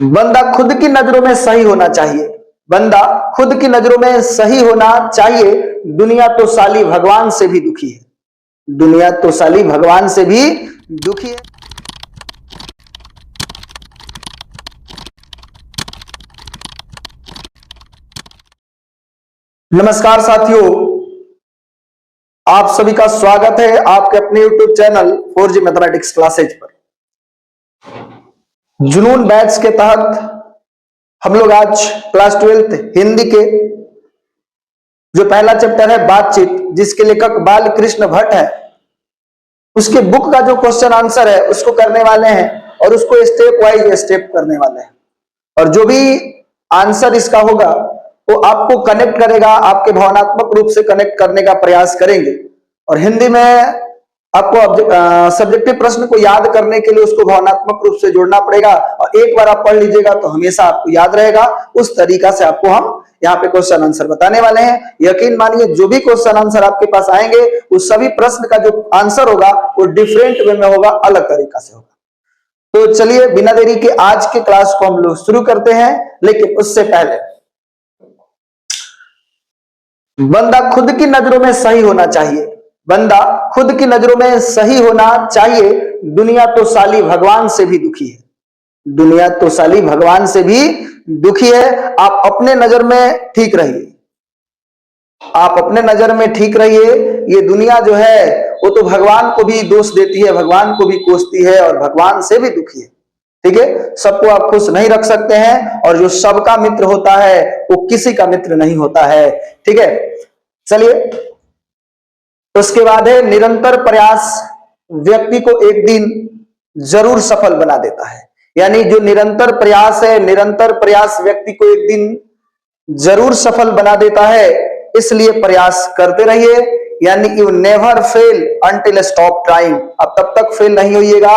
बंदा खुद की नजरों में सही होना चाहिए। बंदा खुद की नजरों में सही होना चाहिए। दुनिया तो साली भगवान से भी दुखी है। दुनिया तो साली भगवान से भी दुखी है। नमस्कार साथियों, आप सभी का स्वागत है आपके अपने YouTube channel 4G mathematics classes पर। जुनून बैच के तहत हम लोग आज क्लास 12th हिंदी के जो पहला चैप्टर है बातचीत, जिसके लेखक बाल कृष्ण भट्ट है, उसके बुक का जो क्वेश्चन आंसर है उसको करने वाले हैं और उसको स्टेप वाइज स्टेप करने वाले हैं। और जो भी आंसर इसका होगा वो आपको कनेक्ट करेगा, आपके भावनात्मक रूप से कनेक्ट करने का प्रयास करेंगे। और हिंदी में आपको सब्जेक्टिव प्रश्न को याद करने के लिए उसको भावनात्मक रूप से जोड़ना पड़ेगा और एक बार आप पढ़ लीजिएगा तो हमेशा आपको याद रहेगा। उस तरीका से आपको हम यहाँ पे क्वेश्चन आंसर बताने वाले हैं। यकीन मानिए जो भी क्वेश्चन आंसर आपके पास आएंगे उस सभी प्रश्न का जो आंसर होगा वो डिफरेंट वे में होगा, अलग तरीका से होगा। तो चलिए बिना देरी के आज के क्लास को हम लोग शुरू करते हैं। लेकिन उससे पहले बंदा खुद की नजरों में सही होना चाहिए। बंदा खुद की नजरों में सही होना चाहिए। दुनिया तो साली भगवान से भी दुखी है। दुनिया तो साली भगवान से भी दुखी है। आप अपने नजर में ठीक रहिए। आप अपने नजर में ठीक रहिए। ये दुनिया जो है वो तो भगवान को भी दोष देती है, भगवान को भी कोसती है और भगवान से भी दुखी है। ठीक है, सबको आप खुश नहीं रख सकते हैं और जो सबका मित्र होता है वो किसी का मित्र नहीं होता है। ठीक है, चलिए उसके बाद है निरंतर प्रयास व्यक्ति को एक दिन जरूर सफल बना देता है। यानी जो निरंतर प्रयास है, निरंतर प्रयास व्यक्ति को एक दिन जरूर सफल बना देता है, इसलिए प्रयास करते रहिए। यानी you never fail until stop trying. आप तब तक फेल नहीं होइएगा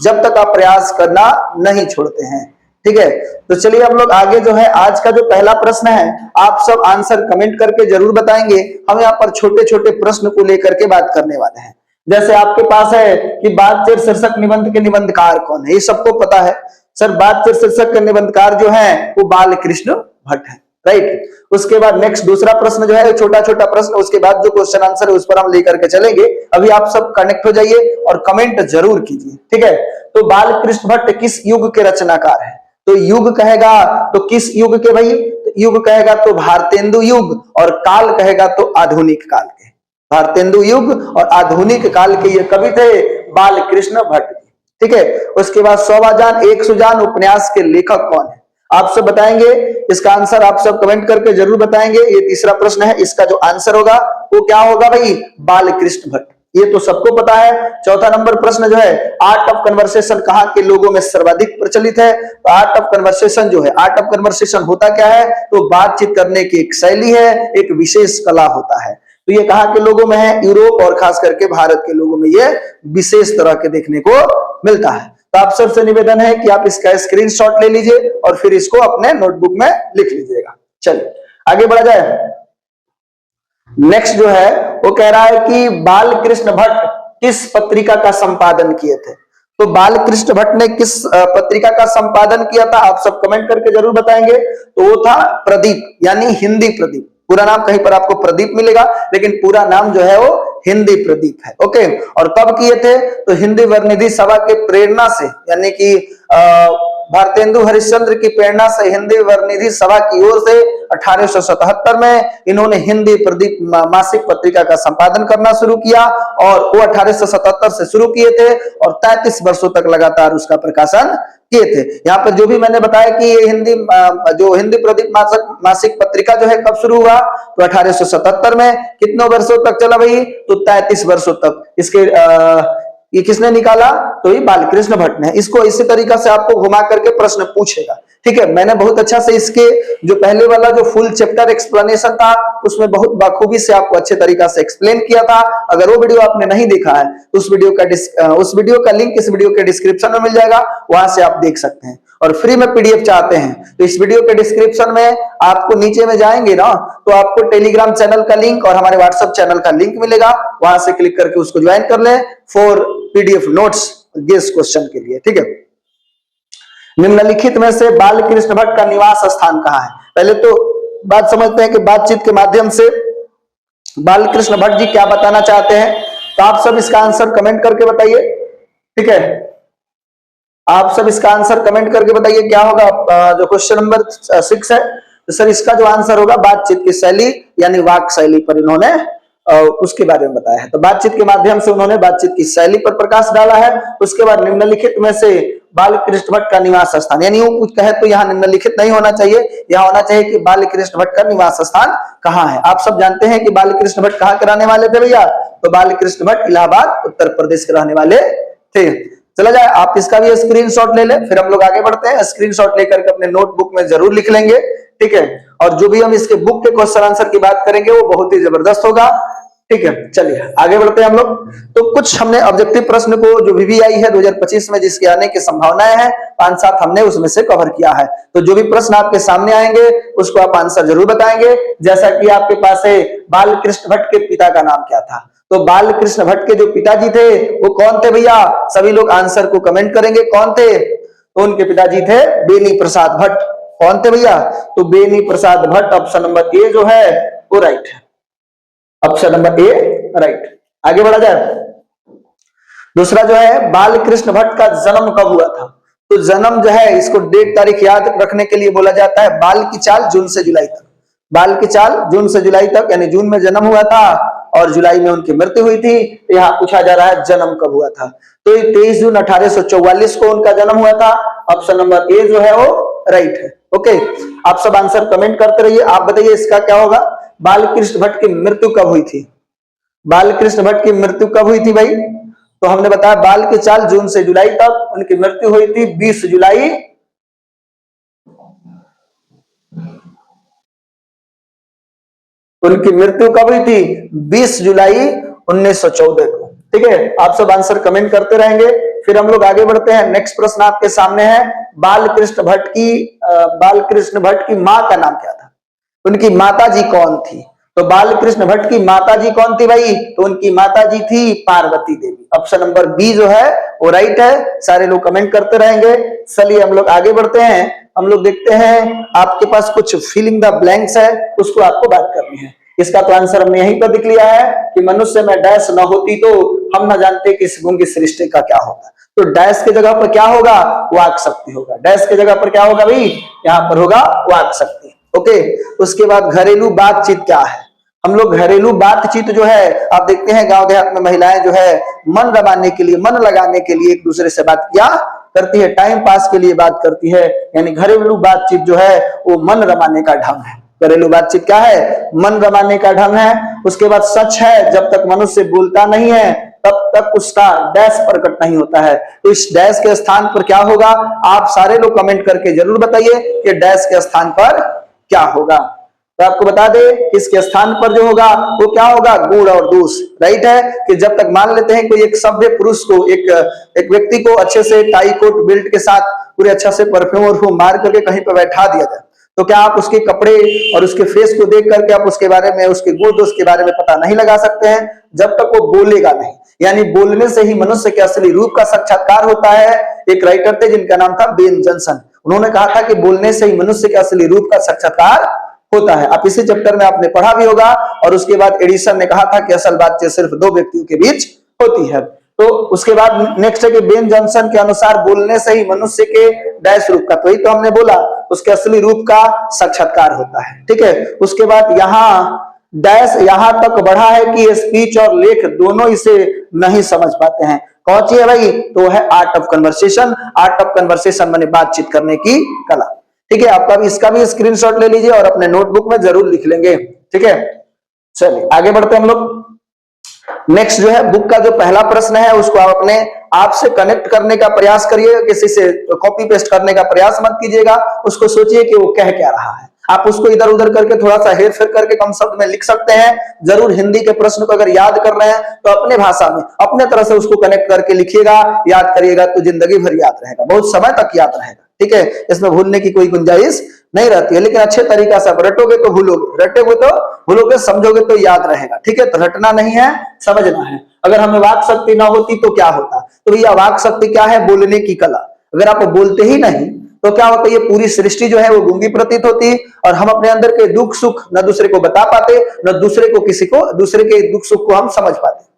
जब तक आप प्रयास करना नहीं छोड़ते हैं। ठीक है, तो चलिए हम लोग आगे जो है आज का जो पहला प्रश्न है आप सब आंसर कमेंट करके जरूर बताएंगे। हम यहाँ पर छोटे छोटे प्रश्न को लेकर के बात करने वाले हैं। जैसे आपके पास है कि बातचीत शीर्षक निबंध के निबंधकार कौन है, ये सबको पता है। सर बातचीत शीर्षक के निबंधकार जो है वो बाल कृष्ण भट्ट है, राइट। उसके बाद नेक्स्ट दूसरा प्रश्न जो है छोटा छोटा प्रश्न, उसके बाद जो क्वेश्चन आंसर है उस पर हम लेकर के चलेंगे। अभी आप सब कनेक्ट हो जाइए और कमेंट जरूर कीजिए। ठीक है, तो बाल कृष्ण भट्ट किस युग के रचनाकार है? तो युग कहेगा तो किस युग के भाई? तो युग कहेगा तो भारतेंदु युग और काल कहेगा तो आधुनिक काल के। भारतेंदु युग और आधुनिक काल के ये कवि थे बाल कृष्ण भट्ट। ठीक है, उसके बाद 100 एक सुजान उपन्यास के लेखक कौन है? आप सब बताएंगे। इसका आंसर आप सब कमेंट करके जरूर बताएंगे। ये तीसरा प्रश्न है, इसका जो आंसर होगा वो क्या होगा भाई? बाल कृष्ण भट्ट। ये तो सबको पता है। चौथा नंबर प्रश्न जो है आर्ट ऑफ कन्वर्सेशन कहाँ के लोगों में सर्वाधिक प्रचलित है? तो आर्ट ऑफ कन्वर्सेशन जो है, आर्ट ऑफ कन्वर्सेशन होता क्या है? तो बातचीत करने की एक शैली है, एक विशेष कला होता है। तो ये कहाँ के लोगों में है? यूरोप और खास करके भारत के लोगों में ये विशेष तरह के देखने को मिलता है। तो आप सबसे निवेदन है कि आप इसका स्क्रीनशॉट ले लीजिए और फिर इसको अपने नोटबुक में लिख लीजिएगा। चलिए आगे बढ़ा जाए। नेक्स्ट जो है वो कह रहा है कि बाल कृष्ण भट्ट किस पत्रिका का संपादन किए थे? तो बाल कृष्ण भट्ट ने किस पत्रिका का संपादन किया था? आप सब कमेंट करके जरूर बताएंगे। तो वो था प्रदीप, यानी हिंदी प्रदीप। पूरा नाम कहीं पर आपको प्रदीप मिलेगा लेकिन पूरा नाम जो है वो हिंदी प्रदीप है। ओके, और कब किए थे? तो हिंदी वर्निधि सभा के प्रेरणा से, यानी कि भारतेंदु हरिश्चंद्र की प्रेरणा से हिंदी वर्निधि सभा की ओर से 1877 में इन्होंने हिंदी प्रदीप मासिक पत्रिका का संपादन करना शुरू किया और वो 1877 से शुरू किए थे और 33 वर्षों तक लगातार उसका प्रकाशन किए थे। यहाँ पर जो भी मैंने बताया कि ये हिंदी प्रदीप मासिक पत्रिका जो है कब शुरू हुआ? तो 1877 में। कितने वर्षों तक चला भाई? तो 33 वर्षों तक। इसके ये किसने निकाला? तो ये बालकृष्ण भट्ट ने। इसको इसी तरीका से आपको घुमा करके प्रश्न पूछेगा। ठीक है, मैंने बहुत अच्छा से इसके जो पहले वाला जो फुल चैप्टर एक्सप्लेनेशन था उसमें बहुत बखूबी से आपको अच्छे तरीका से एक्सप्लेन किया था। अगर वो वीडियो आपने नहीं देखा है तो उस वीडियो का लिंक इस वीडियो के डिस्क्रिप्शन में मिल जाएगा, वहां से आप देख सकते हैं। और फ्री में पीडीएफ चाहते हैं तो इस वीडियो के डिस्क्रिप्शन में आपको नीचे में जाएंगे ना तो आपको टेलीग्राम चैनल का लिंक और हमारे व्हाट्सएप चैनल का लिंक मिलेगा, वहां से क्लिक करके उसको ज्वाइन कर लें for PDF notes guess question के लिए। ठीक है, निम्नलिखित में से बाल कृष्ण भट्ट का निवास स्थान कहाँ है? पहले तो बात समझते हैं कि बातचीत के माध्यम से बाल कृष्ण भट्ट जी क्या बताना चाहते हैं। तो आप सब इसका आंसर कमेंट करके बताइए, ठीक है। आप सब इसका आंसर कमेंट करके बताइए क्या होगा। जो क्वेश्चन नंबर 6 है, तो सर इसका जो आंसर होगा बातचीत की शैली यानी वाक शैली पर इन्होंने उसके बारे में बताया है। तो बातचीत के माध्यम से उन्होंने बातचीत की शैली पर प्रकाश डाला है। उसके बाद निम्नलिखित में से बाल कृष्ण भट्ट का निवास स्थान, यानी वो कुछ कहे तो यहाँ निम्नलिखित नहीं होना चाहिए, यहाँ होना चाहिए कि बाल कृष्ण भट्ट का निवास स्थान कहाँ है। आप सब जानते हैं कि बाल कृष्ण भट्ट कहाँ के रहने वाले थे भैया? तो बाल कृष्ण भट्ट इलाहाबाद उत्तर प्रदेश के रहने वाले थे। चला जाए, आप इसका भी स्क्रीनशॉट ले लें, फिर हम लोग आगे बढ़ते हैं। स्क्रीनशॉट लेकर के अपने नोटबुक में जरूर लिख लेंगे, ठीक है। और जो भी हम इसके बुक के क्वेश्चन आंसर की बात करेंगे वो बहुत ही जबरदस्त होगा, ठीक है। चलिए आगे बढ़ते हैं हम लोग। तो कुछ हमने ऑब्जेक्टिव प्रश्न को जो VVI है 2025 में जिसके आने की संभावनाएं हैं 5-7 हमने उसमें से कवर किया है। तो जो भी प्रश्न आपके सामने आएंगे उसको आप आंसर जरूर बताएंगे। जैसा कि आपके पास है बाल कृष्ण भट्ट के पिता का नाम क्या था? तो बाल कृष्ण भट्ट के जो पिताजी थे वो कौन थे भैया? सभी लोग आंसर को कमेंट करेंगे कौन थे। तो उनके पिताजी थे बेनी प्रसाद भट्ट। कौन थे भैया? तो Beni Prasad Bhatt. Option number A जो है वो राइट है, ऑप्शन नंबर ए राइट। आगे बढ़ा जाए। दूसरा जो है बाल कृष्ण भट्ट का जन्म कब हुआ था? तो जन्म जो है इसको डेट तारीख याद रखने के लिए बोला जाता है बाल की चाल जून से जुलाई तक। बाल की चाल जून से जुलाई तक, यानी जून में जन्म हुआ था और जुलाई में उनकी मृत्यु हुई थी। तो यहाँ पूछा जा रहा है जन्म कब हुआ था। तो 23 जून 1844 को उनका जन्म हुआ था। ऑप्शन नंबर ए जो है वो राइट है। ओके, आप सब आंसर कमेंट करते रहिए। आप बताइए इसका क्या होगा? बाल कृष्ण भट्ट की मृत्यु कब हुई थी? बाल कृष्ण भट्ट की मृत्यु कब हुई थी भाई? तो हमने बताया बाल की चाल जून से जुलाई तक, उनकी मृत्यु हुई थी 20 जुलाई। उनकी मृत्यु कब हुई थी? 20 जुलाई 1914 को, ठीक है। आप सब आंसर कमेंट करते रहेंगे। फिर हम लोग आगे बढ़ते हैं। नेक्स्ट प्रश्न आपके सामने है बाल कृष्ण भट्ट की मां का नाम क्या था? उनकी माता जी कौन थी? तो बाल कृष्ण भट्ट की माता जी कौन थी भाई? तो उनकी माता जी थी पार्वती देवी। ऑप्शन नंबर बी जो है वो राइट है। सारे लोग कमेंट करते रहेंगे। चलिए हम लोग आगे बढ़ते हैं। हम लोग देखते हैं आपके पास कुछ फिलिंग द ब्लैंक्स है, उसको आपको बात करनी है। इसका तो आंसर हमने यहीं पर दिख लिया है कि मनुष्य में डैश न होती तो हम न जानते कि इस गुंगी सृष्टि का क्या होगा। तो डैश की जगह पर क्या होगा? वाक शक्ति होगा। डैश की जगह पर क्या होगा भाई? यहाँ पर होगा वाक शक्ति। ओके, उसके बाद घरेलू बातचीत क्या है? हम लोग घरेलू बातचीत जो है आप देखते हैं गांव देहात में महिलाएं जो है मन रमाने के लिए, मन लगाने के लिए एक दूसरे से बात किया करती है, टाइम पास के लिए बात करती है। यानी घरेलू बातचीत जो है वो मन रमाने का ढंग है। घरेलू बातचीत क्या है? मन रमाने का ढंग है। उसके बाद सच है, जब तक मनुष्य बोलता नहीं है तब तक उसका डैश प्रकट नहीं होता है। तो इस डैश के स्थान पर क्या होगा? आप सारे लोग कमेंट करके जरूर बताइए कि डैश के स्थान पर क्या होगा। तो आपको बता दे इसके स्थान पर जो होगा वो क्या होगा? गुण और दोष। राइट है कि जब तक मान लेते हैं कोई एक सभ्य पुरुष को, एक व्यक्ति को अच्छे से टाई कोट बेल्ट के साथ पूरे अच्छा से परफ्यूम और मार करके कहीं पर बैठा दिया जाए, तो क्या आप उसके कपड़े और उसके फेस को देख करके आप उसके बारे में, उसके गुण दोष के बारे में पता नहीं लगा सकते हैं जब तक वो बोलेगा नहीं। यानी बोलने से ही मनुष्य के असली रूप का साक्षात्कार होता है। एक राइटर थे जिनका नाम था बेन जॉनसन, उन्होंने कहा था कि बोलने से ही मनुष्य के असली रूप का साक्षात्कार होता है। आप इसी चैप्टर में आपने पढ़ा भी होगा। और उसके बाद एडिसन ने कहा था कि असल बातचीत सिर्फ दो व्यक्तियों के बीच होती है। तो उसके बाद नेक्स्ट है कि बेन जॉनसन के अनुसार बोलने से ही मनुष्य के डैश रूप का, तो ही तो हमने बोला, उसके असली रूप का साक्षात्कार होता है। ठीक है, उसके बाद यहाँ डैश यहां तक बढ़ा है कि स्पीच और लेख दोनों इसे नहीं समझ पाते हैं। कौन सी है भाई? तो है art of conversation. Art of conversation माने बातचीत करने की कला। ठीक है, आपका भी इसका भी स्क्रीनशॉट ले लीजिए और अपने नोटबुक में जरूर लिख लेंगे। ठीक है, चलिए आगे बढ़ते हैं हम लोग। नेक्स्ट जो है बुक का जो पहला प्रश्न है उसको आप अपने आप से कनेक्ट करने का प्रयास करिए, किसी से कॉपी पेस्ट करने का प्रयास मत कीजिएगा। उसको सोचिए कि वो कह क्या रहा है। आप उसको इधर उधर करके थोड़ा सा हेर फेर करके कम शब्द में लिख सकते हैं। जरूर हिंदी के प्रश्न को अगर याद कर रहे हैं तो अपने भाषा में अपने तरह से उसको कनेक्ट करके लिखिएगा, याद करिएगा तो जिंदगी भर याद रहेगा, बहुत समय तक याद रहेगा। ठीक है, इसमें भूलने की कोई गुंजाइश नहीं रहती है। लेकिन अच्छे तरीका से रटोगे तो भूलोगे, रटोगे तो भूलोगे, समझोगे तो याद रहेगा। ठीक है, तो रटना नहीं है, समझना है। अगर हमें वाक शक्ति ना होती तो क्या होता? तो भैया वाक शक्ति क्या है? बोलने की कला। अगर आप बोलते ही नहीं तो क्या होता है, ये पूरी सृष्टि जो है वो गूंगी प्रतीत होती और हम अपने अंदर के दुख सुख न दूसरे को बता पाते, न दूसरे के दुख सुख को हम समझ पाते।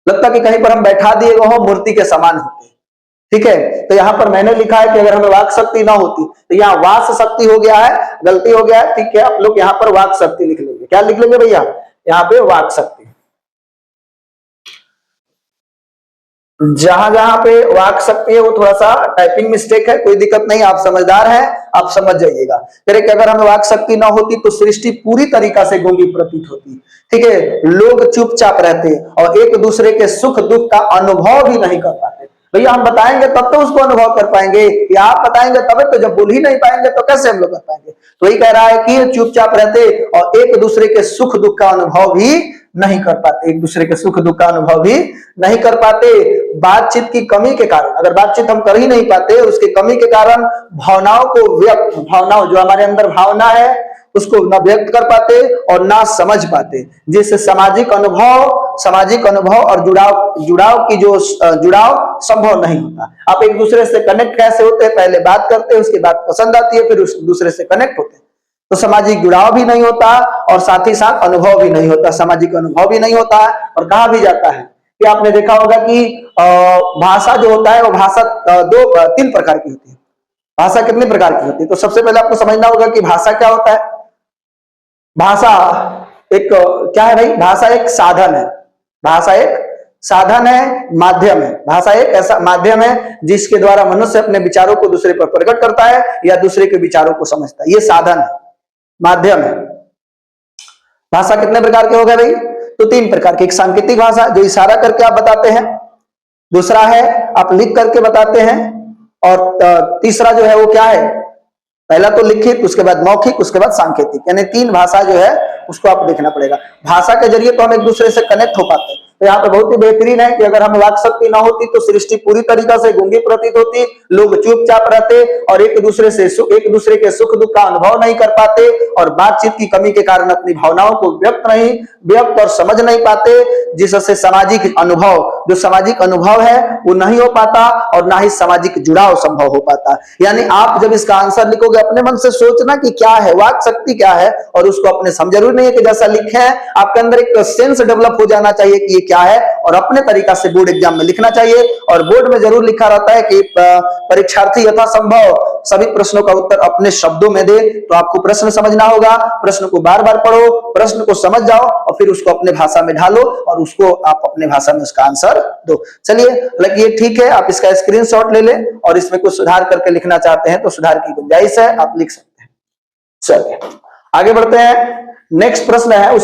लगता कि कहीं पर हम बैठा दिए गए हो, मूर्ति के समान होते। ठीक है, तो यहां पर मैंने लिखा है कि अगर हमें वाक शक्ति ना होती तो यहाँ वास शक्ति हो गया है, गलती हो गया है। ठीक है, आप लोग यहाँ पर वाक शक्ति लिख लेंगे। क्या लिख लेंगे भैया, यहाँ पे वाक शक्ति। जहां जहां पे वाक शक्ति है वो थोड़ा सा टाइपिंग मिस्टेक है, कोई दिक्कत नहीं, आप समझदार हैं, आप समझ जाइएगा। कह रहे कि अगर हमें वाक शक्ति ना होती तो सृष्टि पूरी तरीका से गूंगी प्रतीत होती। ठीक है, लोग चुपचाप रहते और एक दूसरे के सुख दुख का अनुभव भी नहीं कर पाते। भैया हम बताएंगे तब तो उसको अनुभव कर पाएंगे, या आप बताएंगे तब तो, जब बोल ही नहीं पाएंगे तो कैसे हम लोग कर पाएंगे। तो वही कह रहा है कि चुपचाप रहते और एक दूसरे के सुख दुख का अनुभव भी नहीं कर पाते, एक दूसरे के सुख दुख का अनुभव भी नहीं कर पाते। बातचीत की कमी के कारण, अगर बातचीत हम कर ही नहीं पाते, उसकी कमी के कारण भावनाओं जो हमारे अंदर भावना है उसको ना व्यक्त कर पाते और ना समझ पाते, जिससे सामाजिक अनुभव और जुड़ाव की जो जुड़ाव संभव नहीं होता। आप एक दूसरे से कनेक्ट कैसे होते हैं, पहले बात करते हैं, उसके बाद पसंद आती है, फिर उस दूसरे से कनेक्ट होते हैं। तो सामाजिक जुड़ाव भी नहीं होता और साथ ही साथ अनुभव भी नहीं होता, सामाजिक अनुभव भी नहीं होता। और कहा भी जाता है कि आपने देखा होगा कि भाषा जो होता है वो भाषा तीन प्रकार की होती है। भाषा कितने प्रकार की होती है, तो सबसे पहले आपको समझना होगा कि भाषा क्या होता है। भाषा एक क्या है भाई, भाषा एक साधन है, भाषा एक साधन है, माध्यम है। भाषा एक ऐसा माध्यम है जिसके द्वारा मनुष्य अपने विचारों को दूसरे पर प्रकट करता है या दूसरे के विचारों को समझता है। ये साधन है, माध्यम है। भाषा कितने प्रकार के हो गए भाई, तो तीन प्रकार की। एक सांकेतिक भाषा जो इशारा करके आप बताते हैं, दूसरा है आप लिख करके बताते हैं, और तीसरा जो है वो क्या है, पहला तो लिखित, उसके बाद मौखिक, उसके बाद सांकेतिक, यानी तीन भाषा जो है उसको आपको देखना पड़ेगा। भाषा के जरिए तो हम एक दूसरे से कनेक्ट हो पाते हैं। तो यहाँ पे बहुत ही बेहतरीन है कि अगर हम वाक शक्ति ना होती तो सृष्टि पूरी तरीका से गूंगी प्रतीत होती, लोग चुपचाप रहते और एक दूसरे के सुख दुख का अनुभव नहीं कर पाते, और बातचीत की कमी के कारण अपनी भावनाओं को व्यक्त और समझ नहीं पाते, जिससे सामाजिक अनुभव है वो नहीं हो पाता और ना ही सामाजिक जुड़ाव संभव हो पाता। यानी आप जब इसका आंसर लिखोगे अपने मन से सोचना कि क्या है वाक शक्ति, क्या है, और उसको अपने जरूरी नहीं है कि जैसा लिखे हैं, आपके अंदर एक सेंस डेवलप हो जाना चाहिए कि ये क्या है, और अपने तरीका से बोर्ड एग्जाम में लिखना चाहिए। और बोर्ड में जरूर लिखा रहता है कि परीक्षार्थी यथासंभव सभी प्रश्नों का उत्तर अपने शब्दों में दे। तो आपको प्रश्न समझना होगा, प्रश्न को बार बार पढ़ो, प्रश्न को समझ जाओ और फिर उसको अपने भाषा में ढालो और उसको आप अपने भाषा में उसका आंसर दो। चलिए, हालांकि ये ठीक है, आप इसका स्क्रीनशॉट ले लें और इसमें कुछ सुधार करके लिखना चाहते हैं तो सुधार की गुंजाइश है, आप लिख सकते हैं। चलिए आगे बढ़ते हैं। नेक्स्ट प्रश्न है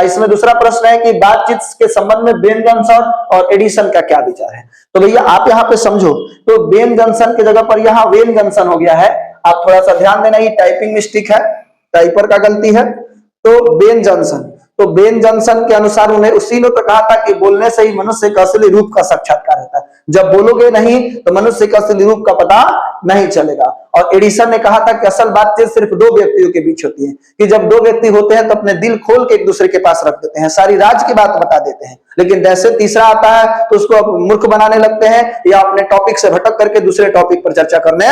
इसमें दूसरा प्रश्न है कि बातचीत के संबंध में बेन जॉनसन और एडिसन का क्या विचार है। तो भैया आप यहाँ पे समझो, तो बेन जॉनसन की जगह पर यहाँ वेन जॉनसन हो गया है। आप थोड़ा सा ध्यान देना, ये टाइपिंग मिस्टेक है, टाइपर का गलती है। तो बेन जॉनसन के अनुसार उन्हें उसी ने तो कहा था कि बोलने से ही मनुष्य का असली रूप का साक्षात्कार होता है, जब बोलोगे नहीं तो मनुष्य का असली रूप का पता नहीं चलेगा। और एडिसन ने कहा था कि असल बातचीत सिर्फ दो व्यक्तियों के बीच होती है, कि जब दो व्यक्ति होते हैं तो अपने दिल खोल के एक दूसरे के पास रख देते हैं, सारी राज की बात बता देते हैं। लेकिन जैसे तीसरा आता है तो उसको मूर्ख बनाने लगते हैं या अपने टॉपिक से भटक करके दूसरे टॉपिक पर चर्चा करने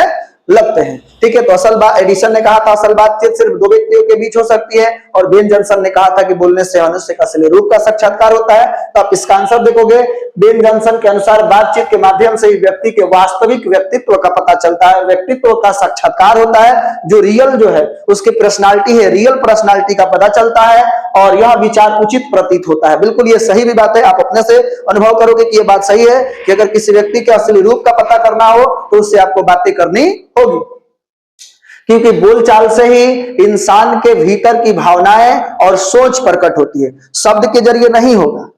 लगते हैं। ठीक है, तो एडिसन ने कहा था असल बातचीत सिर्फ दो व्यक्तियों के बीच हो सकती है, और बेन जॉनसन ने कहा था कि बोलने से मनुष्य का असली रूप का साक्षात्कार होता है। तो आप इसका आंसर देखोगे, बेन जॉनसन के अनुसार बातचीत के माध्यम से ही व्यक्ति के वास्तविक व्यक्तित्व का पता चलता है, व्यक्तित्व का साक्षात्कार होता है, जो रियल जो है उसकी पर्सनालिटी है, रियल पर्सनालिटी का पता चलता है और यह विचार उचित प्रतीत होता है। बिल्कुल ये सही भी बात है, आप अपने से अनुभव करोगे कि यह बात सही है कि अगर किसी व्यक्ति के असली रूप का पता करना हो तो उससे आपको बातें करनी होगी, क्योंकि बोलचाल से ही इंसान के भीतर की भावनाएं और सोच प्रकट होती है, शब्द के जरिए नहीं होगा।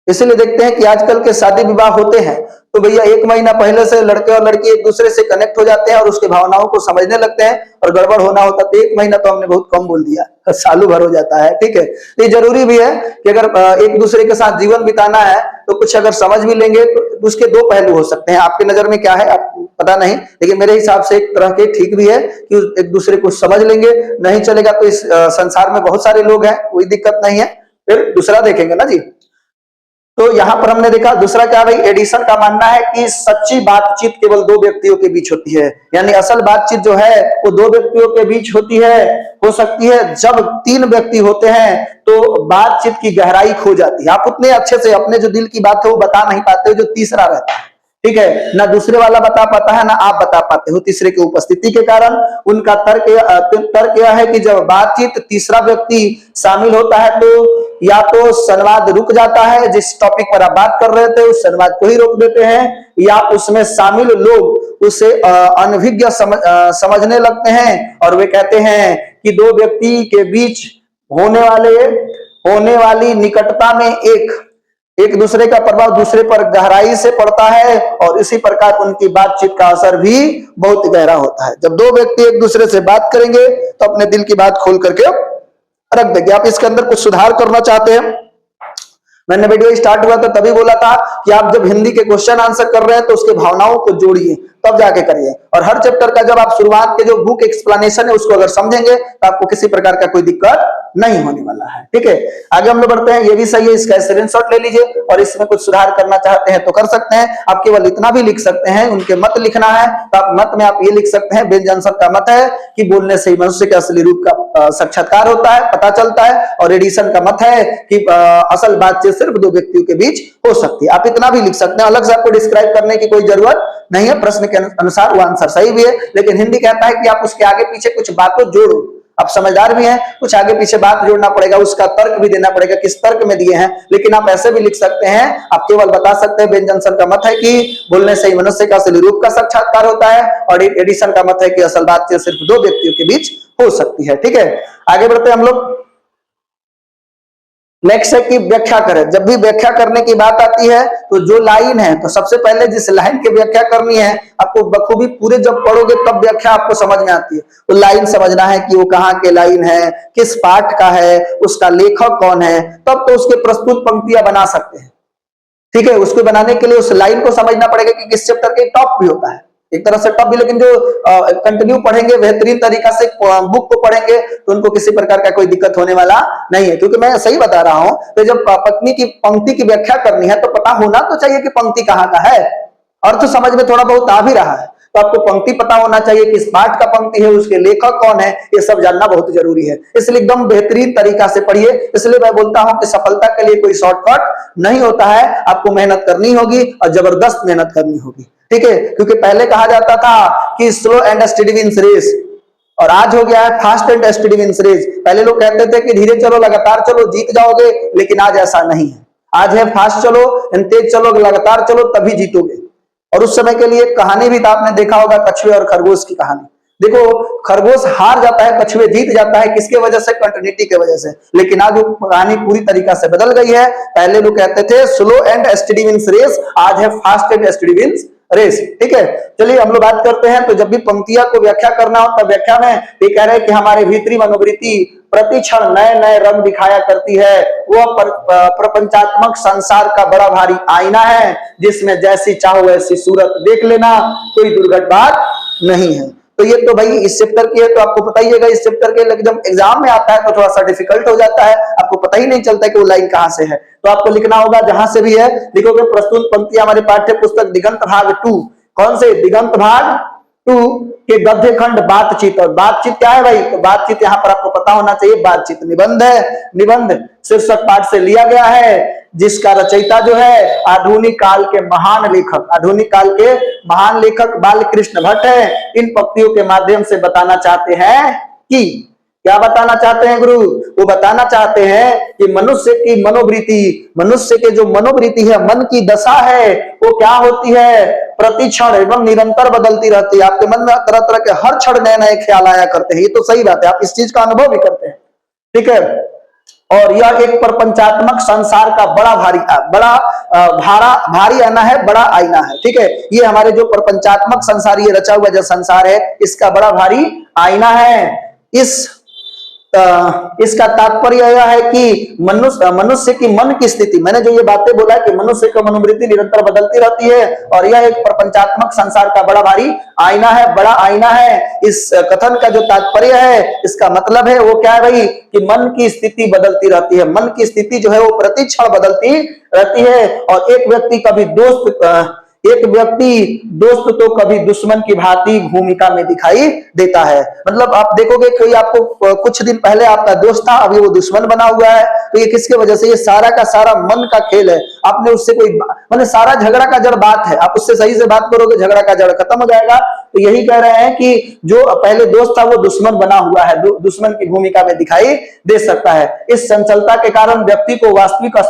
इसलिए देखते हैं कि आजकल के शादी विवाह होते हैं तो भैया 1 महीना पहले से लड़के और लड़की एक दूसरे से कनेक्ट हो जाते हैं और उसके भावनाओं को समझने लगते हैं, और गड़बड़ होना होता तो 1 महीना तो हमने बहुत कम बोल दिया, सालों भर हो जाता है। ठीक है, ये जरूरी भी है कि अगर एक दूसरे के साथ जीवन बिताना है तो कुछ अगर समझ भी लेंगे तो उसके दो पहलू हो सकते हैं। आपकी नजर में क्या है आप पता नहीं, लेकिन मेरे हिसाब से एक तरह के ठीक भी है कि एक दूसरे को समझ लेंगे, नहीं चलेगा तो इस संसार में बहुत सारे लोग हैं, कोई दिक्कत नहीं है, फिर दूसरा देखेंगे ना जी। तो यहां पर हमने देखा। दूसरा क्या भाई, एडिसन का मानना है कि सच्ची बातचीत केवल दो व्यक्तियों के बीच होती है, यानी असल बातचीत जो है वो दो व्यक्तियों के बीच होती है, हो सकती है। जब तीन व्यक्ति होते हैं तो बातचीत की गहराई खो जाती है, आप उतने अच्छे से अपने जो दिल की बात है वो बता नहीं पाते हो जो तीसरा रहता है, ठीक है ना, दूसरे वाला बता पाता है ना आप बता पाते हो तीसरे की उपस्थिति के कारण। उनका तर्क यह है कि जब बातचीत तीसरा व्यक्ति शामिल होता है तो या तो संवाद रुक जाता है, जिस टॉपिक पर आप बात कर रहे थे उस संवाद को ही रोक देते हैं, या उसमें शामिल लोग उसे अनभिज्ञ समझने लगते हैं और वे कहते हैं कि दो व्यक्ति के बीच होने वाली निकटता में एक दूसरे का प्रभाव दूसरे पर गहराई से पड़ता है और इसी प्रकार उनकी बातचीत का असर भी बहुत गहरा होता है। जब दो व्यक्ति एक दूसरे से बात करेंगे तो अपने दिल की बात खोल करके रख देंगे। आप इसके अंदर कुछ सुधार करना चाहते हैं, मैंने वीडियो स्टार्ट हुआ तो तभी बोला था कि आप जब हिंदी के क्वेश्चन आंसर कर रहे हैं तो उसके भावनाओं को जोड़िए, तब जाके करिए। और हर चैप्टर का जब आप शुरुआत के जो बुक एक्सप्लेनेशन है उसको अगर समझेंगे तो आपको किसी प्रकार का कोई दिक्कत नहीं होने वाला है, ठीक है। आगे हम लोग बढ़ते हैं। ये भी सही है, इसका स्क्रीनशॉट ले लीजिए और इसमें कुछ सुधार करना चाहते हैं तो कर सकते हैं। आप केवल इतना भी लिख सकते हैं, उनके मत लिखना है तो आप मत में आप ये लिख सकते हैं, बेन जॉनसन का मत है कि बोलने से ही मनुष्य के असली रूप का साक्षात्कार होता है, पता चलता है। और एडिसन का मत है कि असल बातचीत सिर्फ दो व्यक्तियों के बीच हो सकती है। आप इतना भी लिख सकते हैं, अलग से आपको डिस्क्राइब करने की कोई जरूरत नहीं है। प्रश्न के अनुसार वो आंसर सही भी है, लेकिन हिंदी कहता है कि आप उसके आगे पीछे कुछ बातों जोड़ो। आप समझदार भी हैं, कुछ आगे पीछे बात जोड़ना पड़ेगा, उसका तर्क भी देना पड़ेगा, किस तर्क में दिए हैं। लेकिन आप ऐसे भी लिख सकते हैं, आप केवल बता सकते हैं बेन जॉनसन का मत है कि बोलने से ही मनुष्य का असली रूप का साक्षात्कार होता है, और एडिसन का मत है कि असल बातचीत सिर्फ दो व्यक्तियों के बीच हो सकती है, ठीक है। आगे बढ़ते हैं हम लोग। नेक्स्ट है कि व्याख्या करें। जब भी व्याख्या करने की बात आती है तो जो लाइन है, तो सबसे पहले जिस लाइन की व्याख्या करनी है आपको बखूबी पूरे जब पढ़ोगे तब व्याख्या आपको समझ में आती है। तो लाइन समझना है कि वो कहाँ के लाइन है, किस पाठ का है, उसका लेखक कौन है, तब तो उसके प्रस्तुत पंक्तियां बना सकते हैं, ठीक है। उसको बनाने के लिए उस लाइन को समझना पड़ेगा कि किस चैप्टर के टॉप भी होता है, एक तरह से टॉप भी, लेकिन जो कंटिन्यू पढ़ेंगे बेहतरीन तरीका से बुक को पढ़ेंगे तो उनको किसी प्रकार का कोई दिक्कत होने वाला नहीं है। क्योंकि मैं सही बता रहा हूं, तो जब पत्नी की पंक्ति की व्याख्या करनी है तो पता होना तो चाहिए कि पंक्ति कहाँ का है, अर्थ समझ में थोड़ा बहुत आ भी रहा है तो आपको पंक्ति पता होना चाहिए, किस पाठ का पंक्ति है, उसके लेखक कौन है, ये सब जानना बहुत जरूरी है। इसलिए एकदम बेहतरीन तरीका से पढ़िए। इसलिए मैं बोलता हूं कि सफलता के लिए कोई शॉर्टकट नहीं होता है, आपको मेहनत करनी होगी और जबरदस्त मेहनत करनी होगी, ठीक है। क्योंकि पहले कहा जाता था कि slow and steady wins race, और आज हो गया है fast and steady wins race. पहले लोग कहते थे कि धीरे चलो लगातार चलो जीत जाओगे, लेकिन आज ऐसा नहीं है। आज है फास्ट चलो, तेज चलो, लगातार चलो तभी जीतोगे। और उस समय के लिए कहानी भी आपने देखा होगा, कछुए और खरगोश की कहानी। देखो खरगोश हार जाता है, कछुए जीत जाता है, किसके वजह से? कंटिन्यूटी के वजह से। लेकिन आज वो कहानी पूरी तरीका से बदल गई है। पहले लोग कहते थे slow and steady wins race, आज है fast and steady wins race, ठीक है। चलिए हम लोग बात करते हैं। तो जब भी पंक्तियां को व्याख्या करना हो तब व्याख्या में ये कह रहे हैं कि हमारे भीतरी मनोवृत्ति प्रति क्षण नए नए रंग दिखाया करती है। वह प्रपंचात्मक संसार का बड़ा भारी आईना है, जिसमें जैसी चाहो वैसी सूरत देख लेना, कोई दुर्घट बात नहीं है। तो ये तो भाई इस चैप्टर की है, तो आपको पता ही है इस चैप्टर के, जब एग्जाम में आता है तो थोड़ा सा डिफिकल्ट हो जाता है, आपको पता ही नहीं चलता है कि वो लाइन कहां से है। तो आपको लिखना होगा, जहां से भी है लिखोगे प्रस्तुत पंक्तियां हमारे पाठ्य पुस्तक दिगंत भाग 2, कौन से? दिगंत भाग 2 के गद्य खंड बातचीत। और बातचीत क्या है भाई? तो बातचीत यहाँ पर आपको पता होना चाहिए, बातचीत निबंध है। निबंध शीर्षक पाठ से लिया गया है, जिसका रचयिता जो है आधुनिक काल के महान लेखक बालकृष्ण भट्ट है। इन पंक्तियों के माध्यम से बताना चाहते हैं कि क्या बताना चाहते हैं गुरु? वो बताना चाहते हैं कि मनुष्य की मनोवृत्ति, मनुष्य के जो मनोवृत्ति है, मन की दशा है, वो क्या होती है? प्रतिक्षण एवं निरंतर बदलती रहती है। आपके मन में तरह तरह के हर क्षण नए नए ख्याल आया करते हैं, ये तो सही बात है, आप इस चीज का अनुभव भी करते हैं, ठीक है। और यह एक प्रपंचात्मक संसार का भारी आईना है, बड़ा आईना है, ठीक है। ये हमारे जो प्रपंचात्मक संसार, ये रचा हुआ जो संसार है, इसका बड़ा भारी आईना है। इसका तात्पर्य यह है कि मनुष्य की मन की स्थिति, मैंने जो ये बातें बोला कि मनुष्य की मनोवृत्ति निरंतर बदलती रहती है और यह एक प्रपंचात्मक संसार का बड़ा भारी आईना है, बड़ा आईना है। इस कथन का जो तात्पर्य है, इसका मतलब है वो क्या है भाई, कि मन की स्थिति बदलती रहती है। मन की स्थिति जो है वो प्रति क्षण बदलती रहती है और एक व्यक्ति दोस्त तो कभी दुश्मन की भांति भूमिका में दिखाई देता है। मतलब आप देखोगे कोई आपको कुछ दिन पहले आपका दोस्त था, अभी वो दुश्मन बना हुआ है, तो ये किसके वजह से? ये सारा का सारा मन का खेल है। आपने उससे कोई मतलब सारा झगड़ा का जड़ बात है, आप उससे सही से बात करोगे झगड़ा का जड़ खत्म हो जाएगा। तो यही कह रहे हैं कि जो पहले दोस्त था वो दुश्मन बना हुआ है, दुश्मन की भूमिका में दिखाई दे सकता है। इस चंचलता के कारण व्यक्ति को वास्तविकता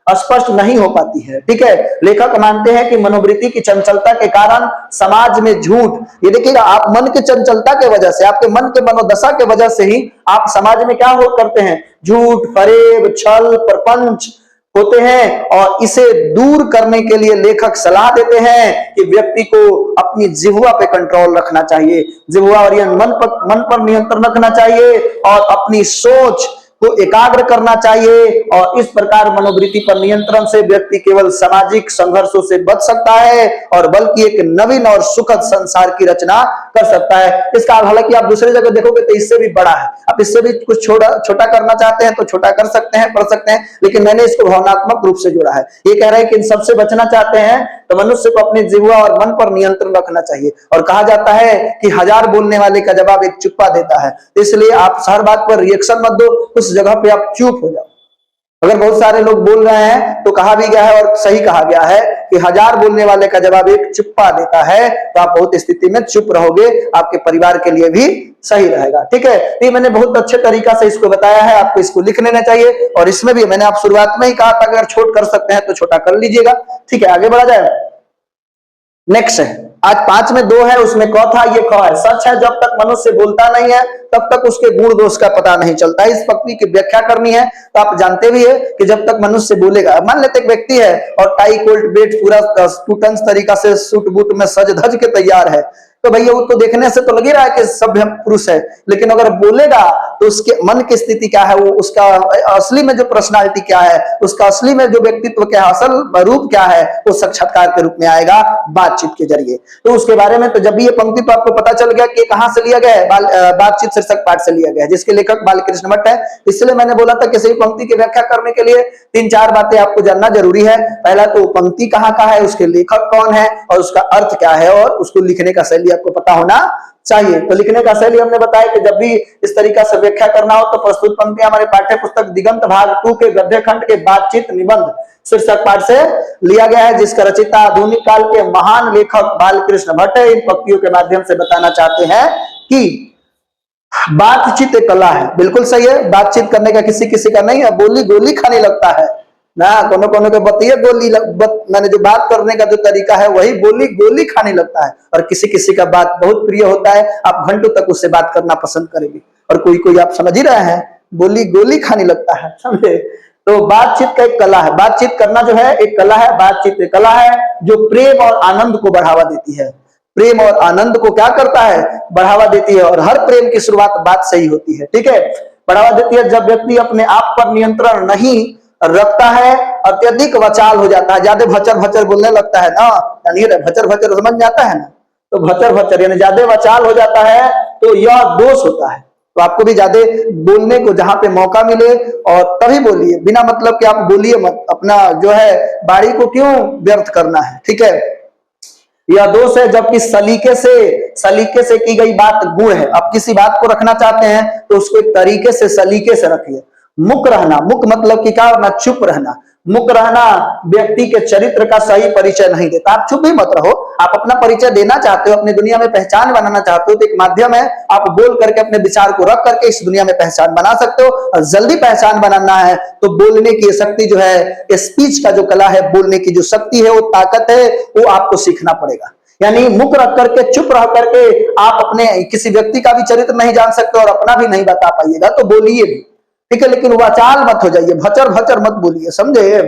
स्पष्ट नहीं हो पाती है। ठीक है, लेखक मानते हैं कि मनोवृत्ति की चंचलता के कारण समाज में झूठ, ये देखिएगा, आप मन की चंचलता के वजह से, आपके मन के मनोदशा के वजह से ही आप समाज में क्या हो करते हैं? झूठ, फरेब, छल, प्रपंच होते हैं। और इसे दूर करने के लिए लेखक सलाह देते हैं कि व्यक्ति को अपनी जिह्वा पे कंट्रोल रखना चाहिए, जिह्वा और मन पर नियंत्रण रखना चाहिए और अपनी सोच को एकाग्र करना चाहिए। और इस प्रकार मनोवृत्ति पर नियंत्रण से व्यक्ति केवल सामाजिक संघर्षों से बच सकता है और बल्कि एक नवीन और सुखद संसार की रचना कर सकता है। इसका हालांकि आप दूसरी जगह देखोगे तो इससे भी बड़ा है, आप इससे भी कुछ छोटा करना चाहते हैं तो छोटा कर सकते हैं, पढ़ सकते हैं, लेकिन मैंने इसको भावनात्मक रूप से जोड़ा है। ये कह रहे हैं कि इन सबसे बचना चाहते हैं तो मनुष्य को अपनी जिह्वा और मन पर नियंत्रण रखना चाहिए। और कहा जाता है कि 1000 बोलने वाले का जवाब एक चुप्पा देता है, इसलिए आप हर बात पर रिएक्शन मत दो, उस जगह पे आप चुप हो जाओ। अगर बहुत सारे लोग बोल रहे हैं तो कहा भी गया है और सही कहा गया है कि 1000 बोलने वाले का जवाब एक चुप्पा देता है, तो आप बहुत स्थिति में चुप रहोगे, आपके परिवार के लिए भी सही रहेगा। ठीक है, ये मैंने बहुत अच्छे तरीका से इसको बताया है, आपको इसको लिख लेना चाहिए। और इसमें भी मैंने आप शुरुआत में ही कहा था अगर छोट कर सकते हैं तो छोटा कर लीजिएगा। ठीक है, आगे बढ़ा जाए। नेक्स्ट है, आज 5 में 2 है, उसमें क था, ये ख है। सच है, जब तक मनुष्य बोलता नहीं है तब तक उसके गुण दोष का पता नहीं चलता। इस पंक्ति की व्याख्या करनी है तो आप जानते भी है कि जब तक मनुष्य बोलेगा, मान लेते एक व्यक्ति है और टाई कोल्ट बेट पूरा टूटंस तरीका से सूट बूट में सज धज के तैयार है, तो भैया वो तो देखने से तो लग ही रहा है कि सभ्य पुरुष है, लेकिन अगर बोलेगा तो उसके मन की स्थिति क्या है, वो उसका असली में जो पर्सनालिटी क्या है, उसका असली में जो व्यक्तित्व क्या है, असल रूप क्या है, वो साक्षात्कार के रूप में आएगा बातचीत के जरिए। तो उसके बारे में तो जब भी ये पंक्ति तो आपको पता चल गया कि कहां से लिया गया है, बातचीत शीर्षक पाठ से लिया गया है, जिसके लेखक बालकृष्ण भट्ट है। इसलिए मैंने बोला था कि सही पंक्ति की व्याख्या करने के लिए 3-4 बातें आपको जानना जरूरी है। पहला तो पंक्ति कहाँ का है, उसके लेखक कौन है और उसका अर्थ क्या है, और उसको लिखने का शैली आपको पता होना चाहिए। तो लिखने का शैली हमने बताया कि जब भी इस तरीका से व्याख्या करना हो तो प्रस्तुत पंक्तियां हमारे पाठ्य पुस्तक दिगंत भाग 2 के गद्य खंड के बातचीत निबंध शीर्षक पाठ से लिया गया है, जिसका रचयिता आधुनिक काल के महान लेखक बालकृष्ण भट्ट है। इन पंक्तियों के माध्यम से बताना चाहते हैं कि बातचीत एक कला है। बिल्कुल सही है, बातचीत करने का किसी का नहीं है, बोली गोली खाने लगता है ना, कोनो के बतिये गोली मैंने जो बात करने का जो तरीका है वही बोली गोली खाने लगता है, और किसी का बात बहुत प्रिय होता है, आप घंटों तक उससे बात करना पसंद करेंगे। और कोई आप समझ ही रहे हैं, बोली गोली खाने लगता है, समझे। तो बातचीत का एक कला है, बातचीत करना जो है एक कला है, बातचीत एक कला है जो प्रेम और आनंद को बढ़ावा देती है। प्रेम और आनंद को क्या करता है, बढ़ावा देती है। और हर प्रेम की शुरुआत बात से ही होती है। ठीक है, बढ़ावा देती है जब व्यक्ति अपने आप पर नियंत्रण नहीं रखता है, अत्यधिक वचाल हो जाता है, ज्यादा भचर भचर बोलने लगता है ना, यानी भचर भचर समझ जाता है ना, तो भचर भचर यानी ज्यादा वचाल हो जाता है, तो यह दोष होता है। तो आपको भी ज्यादा बोलने को जहां पे मौका मिले और तभी बोलिए, बिना मतलब कि आप बोलिए मत, अपना जो है बाड़ी को क्यों व्यर्थ करना है। ठीक है, यह दोष है, जबकि सलीके से की गई बात गुण है। आप किसी बात को रखना चाहते हैं तो उसको एक तरीके से सलीके से रखिए। मुक रहना, मुक मतलब कि क्या होना, चुप रहना। मुक रहना व्यक्ति के चरित्र का सही परिचय नहीं देता। आप चुप भी मत रहो, आप अपना परिचय देना चाहते हो, अपनी दुनिया में पहचान बनाना चाहते हो, तो एक माध्यम है, आप बोल करके अपने विचार को रख करके इस दुनिया में पहचान बना सकते हो। और जल्दी पहचान बनाना है तो बोलने की शक्ति जो है, स्पीच का जो कला है, बोलने की जो शक्ति है, वो ताकत है, वो आपको सीखना पड़ेगा। यानी मुख रख करके, चुप रह करके आप अपने किसी व्यक्ति का भी चरित्र नहीं जान सकते और अपना भी नहीं बता पाइएगा, तो बोलिए भी, ठीक है, लेकिन वाचाल मत हो जाइए, भचर भचर मत बोलिए, समझे।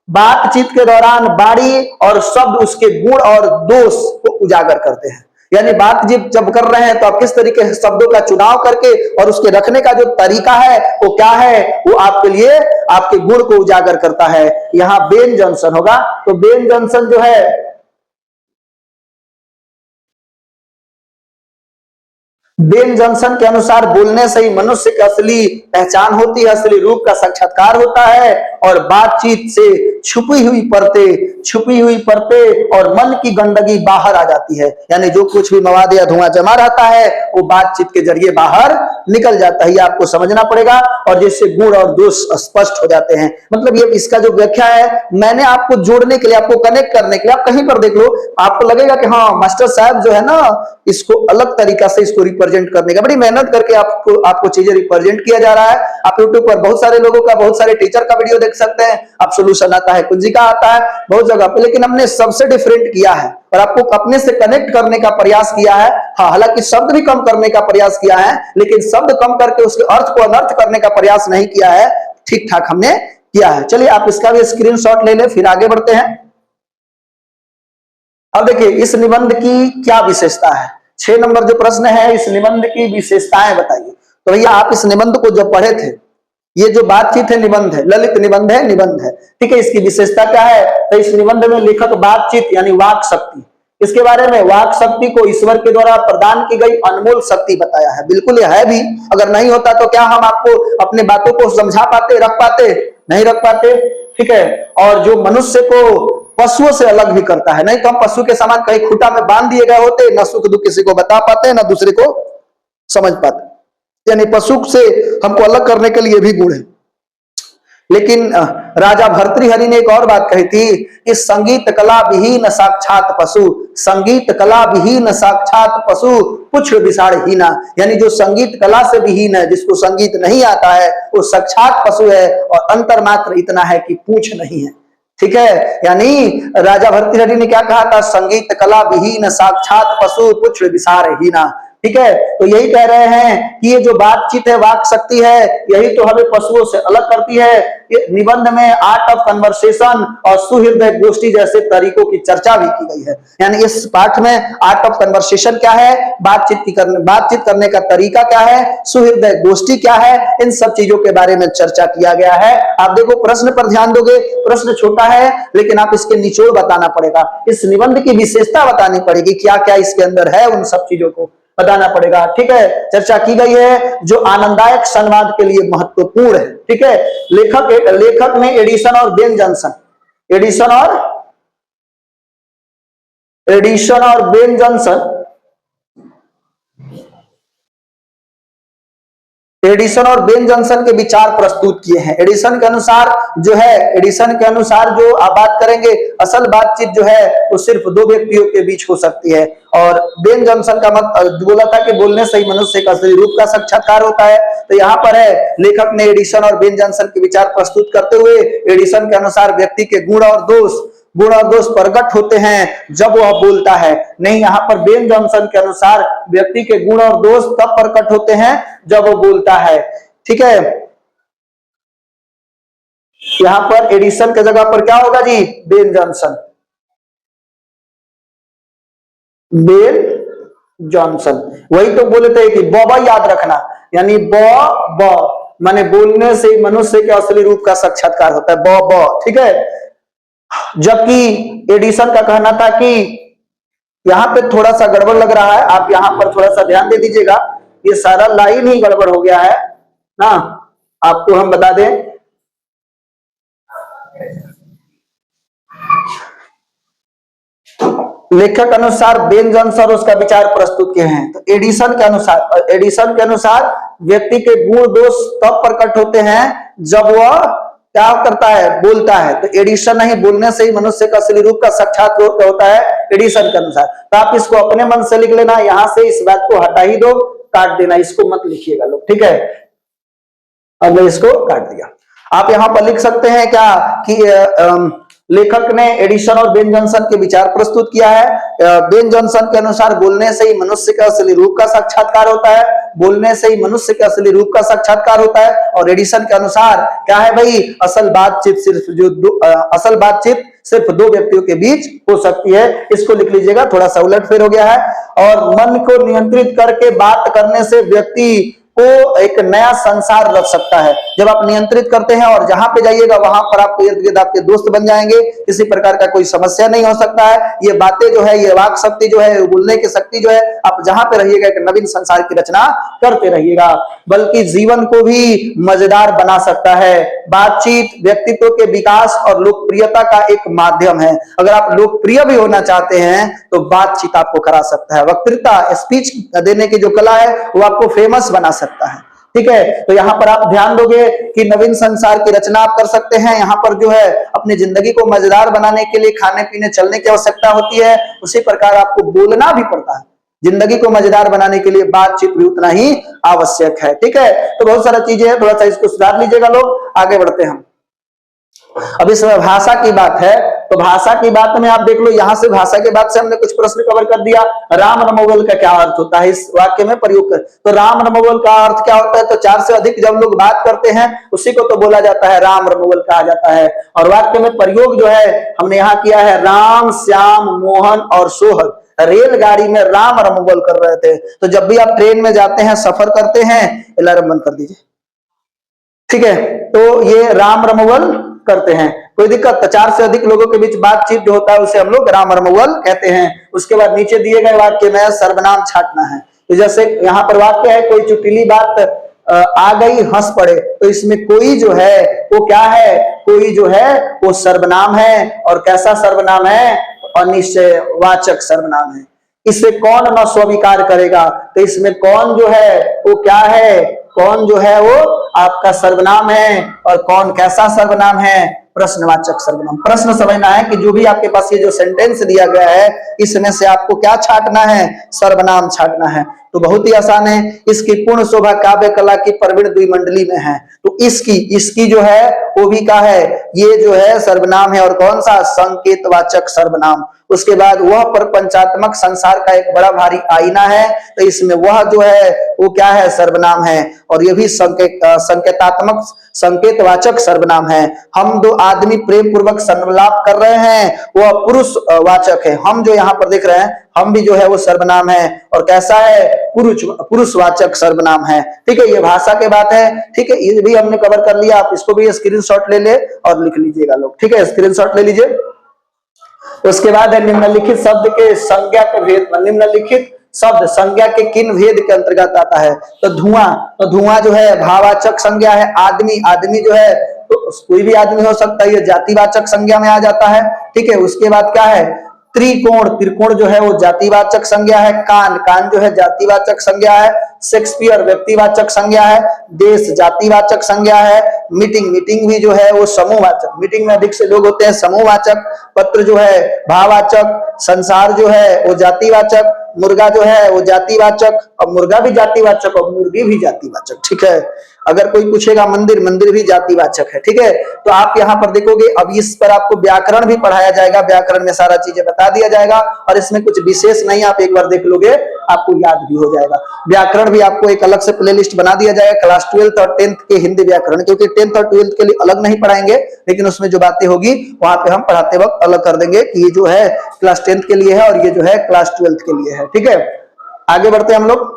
बातचीत के दौरान बाणी और शब्द उसके गुण और दोष को उजागर करते हैं। यानी बातचीत जब कर रहे हैं तो आप किस तरीके से शब्दों का चुनाव करके और उसके रखने का जो तरीका है वो क्या है, वो आपके लिए आपके गुण को उजागर करता है। यहां बेन जॉनसन होगा, तो बेन जॉनसन जो है बेन जॉनसन के अनुसार बोलने से ही मनुष्य की असली पहचान होती है, असली रूप का साक्षात्कार होता है, और बातचीत से छुपी हुई परतें और मन की गंदगी बाहर आ जाती है। यानी जो कुछ भी मवाद या धुआं जमा रहता है वो बातचीत के जरिए बाहर निकल जाता है, ये आपको समझना पड़ेगा, और जिससे गुण और दोष स्पष्ट हो जाते हैं। मतलब ये इसका जो व्याख्या है मैंने आपको जोड़ने के लिए, आपको कनेक्ट करने के लिए, आप कहीं पर देख लो आपको लगेगा कि हाँ मास्टर साहब जो है ना इसको अलग तरीका से इसको रिप्रेजेंट करने का, बड़ी मेहनत करके आपको चीजें रिप्रेजेंट किया जा रहा है। आप यूट्यूब पर बहुत सारे लोगों का, बहुत सारे टीचर का वीडियो देख सकते हैं, आप सोल्यूशन आता है, कुंजी का आता है बहुत जगह पे, लेकिन हमने सबसे डिफरेंट किया है और आपको अपने से कनेक्ट करने का प्रयास किया है। हाँ, हालांकि शब्द भी कम करने का प्रयास किया है, लेकिन शब्द कम करके उसके अर्थ को अनर्थ करने का प्रयास नहीं किया है, ठीक ठाक हमने किया है। चलिए आप इसका भी स्क्रीनशॉट ले ले, फिर आगे बढ़ते हैं। अब देखिए इस निबंध की क्या विशेषता है, 6 नंबर जो प्रश्न है, इस निबंध की विशेषताएं बताइए। तो भैया आप इस निबंध को जब पढ़े थे, ये जो बातचीत है निबंध है, ललित निबंध है, ठीक है। इसकी विशेषता क्या है, तो इस निबंध में लेखक बातचीत यानी वाक शक्ति, इसके बारे में वाक शक्ति को ईश्वर के द्वारा प्रदान की गई अनमोल शक्ति बताया है। बिल्कुल यह है भी, अगर नहीं होता तो क्या हम आपको अपने बातों को समझा पाते, रख पाते, नहीं रख पाते, ठीक है। और जो मनुष्य को पशुओं से अलग भी करता है, नहीं तो हम पशु के समान कहीं खूंटा में बांध दिए गए होते, न सुख दुख किसी को बता पाते, न दूसरे को समझ पाते, यानी पशु से हमको अलग करने के लिए भी गुण है। लेकिन राजा भर्तृहरि ने एक और बात कही थी कि संगीत कला विहीन साक्षात पशु, संगीत कला विहीन साक्षात पशु पुच्छ विसारहीना, यानी जो संगीत कला से विहीन है, जिसको संगीत नहीं आता है, वो साक्षात पशु है, और अंतर मात्र इतना है कि पूछ नहीं है, ठीक है। यानी राजा भर्तृहरि ने क्या कहा था, संगीत कला विहीन साक्षात पशु पुच्छ विसारहीना, ठीक है। तो यही कह रहे हैं कि ये जो बातचीत है, वाक शक्ति है, यही तो हमें पशुओं से अलग करती है। ये निबंध में आर्ट ऑफ कन्वर्सेशन और सुहृदय गोष्ठी जैसे तरीकों की चर्चा भी की गई है। यानी इस पाठ में आर्ट ऑफ कन्वर्सेशन क्या है, बातचीत करने का तरीका क्या है, सुहृदय गोष्ठी क्या है, इन सब चीजों के बारे में चर्चा किया गया है। आप देखो प्रश्न पर ध्यान दोगे, प्रश्न छोटा है लेकिन आप इसके निचोड़ बताना पड़ेगा, इस निबंध की विशेषता बतानी पड़ेगी, क्या क्या इसके अंदर है, उन सब चीजों को बताना पड़ेगा, ठीक है। चर्चा की गई है जो आनंददायक संवाद के लिए महत्वपूर्ण है, ठीक है। लेखक ने एडिसन और बेन जॉनसन, एडिसन और बेन जॉनसन, एडिसन और बेन जॉनसन के विचार प्रस्तुत किए हैं। एडिसन के अनुसार जो आप बात करेंगे, असल बातचीत जो है वो सिर्फ 2 व्यक्तियों के बीच हो सकती है, और बेन जॉनसन का मत बोला था कि बोलने से ही मनुष्य का असली रूप का साक्षात्कार होता है। तो यहाँ पर है, लेखक ने एडिसन और बेन जॉनसन के विचार प्रस्तुत करते हुए एडिसन के अनुसार व्यक्ति के गुण और दोष प्रकट होते हैं जब वह बोलता है। नहीं, यहाँ पर बेन जॉनसन के अनुसार व्यक्ति के गुण और दोष तब प्रकट होते हैं जब वह बोलता है, ठीक है। यहाँ पर एडिसन की जगह पर क्या होगा जी, बेन जॉनसन, वही तो बोले थे कि ब याद रखना, यानी ब माने बोलने से मनुष्य के असली रूप का साक्षात्कार होता है, ब, ठीक है। जबकि एडिसन का कहना था कि यहां पे थोड़ा सा गड़बड़ लग रहा है, आप यहां पर थोड़ा सा ध्यान दे दीजिएगा, ये सारा लाइन ही गड़बड़ हो गया है ना, आपको हम बता दें। लेखक अनुसार बेन जॉनसन उसका विचार प्रस्तुत किए हैं। तो एडिसन के अनुसार व्यक्ति के गुण दोष तब प्रकट होते हैं जब वह क्या करता है, बोलता है। तो एडिशन नहीं, बोलने से ही मनुष्य का असली रूप का साक्षात्कार होता है एडिशन के अनुसार। तो आप इसको अपने मन से लिख लेना, यहां से इस बात को हटा ही दो, काट देना, इसको मत लिखिएगा लोग, ठीक है। अब मैं इसको काट दिया। आप यहां पर लिख सकते हैं क्या कि लेखक ने एडिसन और बेन जॉनसन के विचार प्रस्तुत किया है। बेन जॉनसन के अनुसार बोलने से ही मनुष्य का असली रूप का साक्षात्कार होता है, बोलने से ही मनुष्य के असली रूप का साक्षात्कार होता है। और एडिसन के अनुसार क्या है भाई, असल बातचीत सिर्फ दो व्यक्तियों के बीच हो सकती है। इसको लिख लीजिएगा, थोड़ा सा उलटफेर हो गया है। और मन को नियंत्रित करके बात करने से व्यक्ति को एक नया संसार रच सकता है। जब आप नियंत्रित करते हैं और जहां पे जाइएगा वहां पर आपके इर्द गिर्द आपके दोस्त बन जाएंगे, किसी प्रकार का कोई समस्या नहीं हो सकता है। ये बातें जो है, ये वाक शक्ति जो है, बोलने की शक्ति जो है, आप जहां पे रहिएगा एक नवीन संसार की रचना करते रहिएगा, बल्कि जीवन को भी मजेदार बना सकता है। बातचीत व्यक्तित्व के विकास और लोकप्रियता का एक माध्यम है। अगर आप लोकप्रिय भी होना चाहते हैं तो बातचीत आपको करा सकता है। वक्तृता, स्पीच देने की जो कला है वो आपको फेमस बना सकता है। ठीक है, तो यहां पर आप ध्यान दोगे कि नवीन संसार की रचना आप कर सकते हैं। यहां पर जो है अपनी जिंदगी को मजेदार बनाने के लिए खाने पीने चलने की आवश्यकता होती है, उसी प्रकार आपको बोलना भी पड़ता है। जिंदगी को मजेदार बनाने के लिए बातचीत भी उतना ही आवश्यक है। ठीक है, तो बहुत सारा चीजें है, थोड़ा सा इसको सुधार लीजिएगा लोग। आगे बढ़ते हैं हम। अब इसमें भाषा की बात है, तो भाषा की बात में आप देख लो, यहां से भाषा के बाद से हमने कुछ प्रश्न कवर कर दिया। राम रमोगल का क्या अर्थ होता है, इस वाक्य में प्रयोग कर। तो राम रमोगल का अर्थ क्या होता है, तो चार से अधिक जब लोग बात करते हैं उसी को तो बोला जाता है राम रमोगल कहा जाता है। और वाक्य में प्रयोग जो है हमने यहाँ किया है, राम, श्याम, मोहन और सोहर रेलगाड़ी में राम रमोगल कर रहे थे। तो जब भी आप ट्रेन में जाते हैं, सफर करते हैं, अलार्म बंद कर दीजिए। ठीक है, तो ये राम रमोगल करते हैं, कोई दिक्कत। तो चार से अधिक लोगों के बीच बातचीत जो होता है उसे हम लोग राम रमोगल कहते हैं। उसके बाद नीचे दिए गए वाक्य में सर्वनाम छांटना है। तो जैसे यहाँ पर वाक्य है, कोई चुटीली बात आ गई हंस पड़े, तो इसमें कोई जो है वो क्या है, कोई जो है वो सर्वनाम है। और कैसा सर्वनाम है, अनिश्चयवाचक सर्वनाम है। इसे कौन न स्वीकार करेगा, तो इसमें कौन जो है वो क्या है, कौन जो है वो आपका सर्वनाम है, और कौन कैसा सर्वनाम है, प्रश्नवाचक सर्वनाम। प्रश्न समझना है कि जो भी आपके पास ये जो सेंटेंस दिया गया है इसमें से आपको क्या छांटना है, सर्वनाम छांटना है। तो बहुत ही आसान है। इसकी पूर्ण शोभा काव्य कला की प्रवीण द्विमंडली में है। तो इसकी जो है वो भी क्या है, ये जो है सर्वनाम है। और कौन सा, संकेतवाचक सर्वनाम। उसके बाद वह प्रपंचात्मक संसार का एक बड़ा भारी आईना है, तो इसमें वह जो है वो क्या है, सर्वनाम है। और ये भी संकेतात्मक संकेतवाचक सर्वनाम है। हम दो आदमी प्रेम पूर्वक संलाप कर रहे हैं, वह पुरुष वाचक है। हम जो यहाँ पर देख रहे हैं, हम भी जो है वो सर्वनाम है। और कैसा है, पुरुषवाचक सर्वनाम है। ठीक है, ये भाषा के बात है। ठीक है, ये भी हमने कवर कर लिया। आप इसको भी स्क्रीनशॉट ले ले और लिख लीजिएगा लोग। ठीक है, स्क्रीनशॉट ले लीजिए। उसके बाद है निम्नलिखित शब्द के संज्ञा के भेद। निम्नलिखित शब्द संज्ञा के किन भेद के अंतर्गत आता है, तो धुआं। तो धुआं जो है भाववाचक संज्ञा है। आदमी, आदमी जो है तो कोई भी आदमी हो सकता है, ये जातिवाचक संज्ञा में आ जाता है। ठीक है, उसके बाद क्या है, त्रिकोण, त्रिकोण जो है वो जातिवाचक संज्ञा है। कान, कान जो है जातिवाचक संज्ञा है। शेक्सपियर व्यक्तिवाचक संज्ञा है। देश जातिवाचक संज्ञा है। मीटिंग, मीटिंग भी जो है वो समूहवाचक, मीटिंग में अधिक से लोग होते हैं, समूहवाचक। पत्र जो है भाववाचक। संसार जो है वो जातिवाचक। मुर्गा जो है वो जातिवाचक, और मुर्गा भी जातिवाचक और मुर्गी भी जातिवाचक। ठीक है, अगर कोई पूछेगा मंदिर, मंदिर भी जातिवाचक है। ठीक है, तो आप यहाँ पर देखोगे, अब इस पर आपको व्याकरण भी पढ़ाया जाएगा। व्याकरण में सारा चीजें बता दिया जाएगा, और इसमें कुछ विशेष नहीं, आप एक बार देख लोगे आपको याद भी हो जाएगा। व्याकरण भी आपको एक अलग से प्लेलिस्ट बना दिया जाएगा, क्लास 12th और 10th के हिंदी व्याकरण, क्योंकि 10th और 12th के लिए अलग नहीं पढ़ाएंगे, लेकिन उसमें जो बातें होगी वहां पे हम पढ़ाते वक्त अलग कर देंगे कि ये जो है क्लास 10th के लिए है और ये जो है क्लास 12th के लिए है। ठीक है, आगे बढ़ते हैं हम लोग।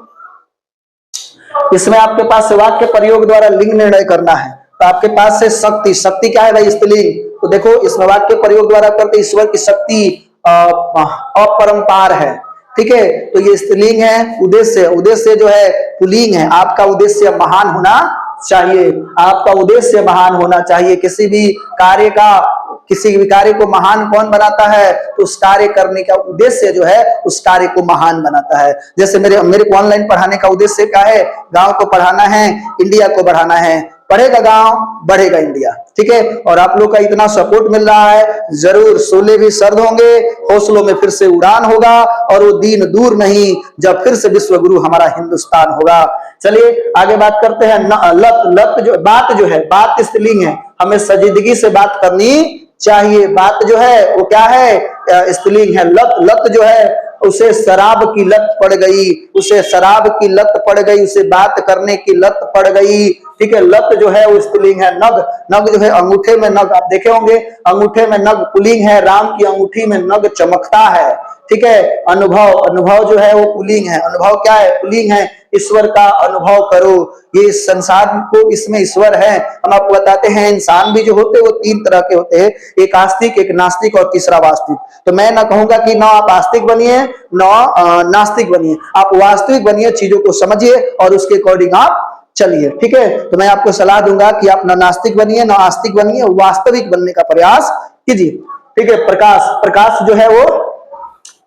इसमें आपके पास वाक्य प्रयोग द्वारा लिंग निर्णय करना है। तो आपके पास से शक्ति, शक्ति क्या है भाई, स्त्रीलिंग। तो देखो इसमें वाक्य प्रयोग द्वारा करते ईश्वर की शक्ति अपरंपार है। ठीक है, तो ये स्त्रीलिंग है। उद्देश्य, उद्देश्य जो है पुल्लिंग है। आपका उद्देश्य महान होना चाहिए, आपका उद्देश्य महान होना चाहिए। किसी भी कार्य का, किसी भी कार्य को महान कौन बनाता है, तो उस कार्य करने का उद्देश्य जो है उस कार्य को महान बनाता है। जैसे मेरे को ऑनलाइन पढ़ाने का उद्देश्य क्या है, गांव को पढ़ाना है, इंडिया को बढ़ाना है। पढ़ेगा गांव, बढ़ेगा इंडिया। ठीक है, और आप लोग का इतना सपोर्ट मिल रहा है, जरूर शोले भी सर्द होंगे, हौसलों में फिर से उड़ान होगा, और वो दिन दूर नहीं जब फिर से विश्व गुरु हमारा हिंदुस्तान होगा। चलिए आगे बात करते हैं। लत, लत जो बात जो है, बात स्त्रीलिंग है। हमें संजीदगी से बात करनी चाहिए। बात जो है वो क्या है, स्त्रीलिंग है। लत, लत जो है उसे शराब की लत पड़ गई, उसे शराब की लत पड़ गई, उसे बात करने की लत पड़ गई। ठीक है, लत जो है वो स्त्रीलिंग है। नग, नग जो है अंगूठे में नग, आप देखे होंगे अंगूठे में नग पुल्लिंग है, राम की अंगूठी में नग चमकता है। ठीक है, अनुभव, अनुभव जो है वो पुल्लिंग है। अनुभव क्या है? पुल्लिंग है। ईश्वर का अनुभव करो, ये संसार को, इसमें ईश्वर है। हम आपको बताते हैं इंसान भी जो होते हैं वो 3 तरह के होते हैं, एक आस्तिक, एक नास्तिक और तीसरा वास्तविक। तो मैं ना कहूंगा कि ना आप आस्तिक बनिए ना नास्तिक बनिए, आप वास्तविक बनिए, चीजों को समझिए और उसके अकॉर्डिंग आप चलिए। ठीक है, तो मैं आपको सलाह दूंगा कि आप ना नास्तिक बनिए ना आस्तिक बनिए, वास्तविक बनने का प्रयास कीजिए। ठीक है, प्रकाश, प्रकाश जो है वो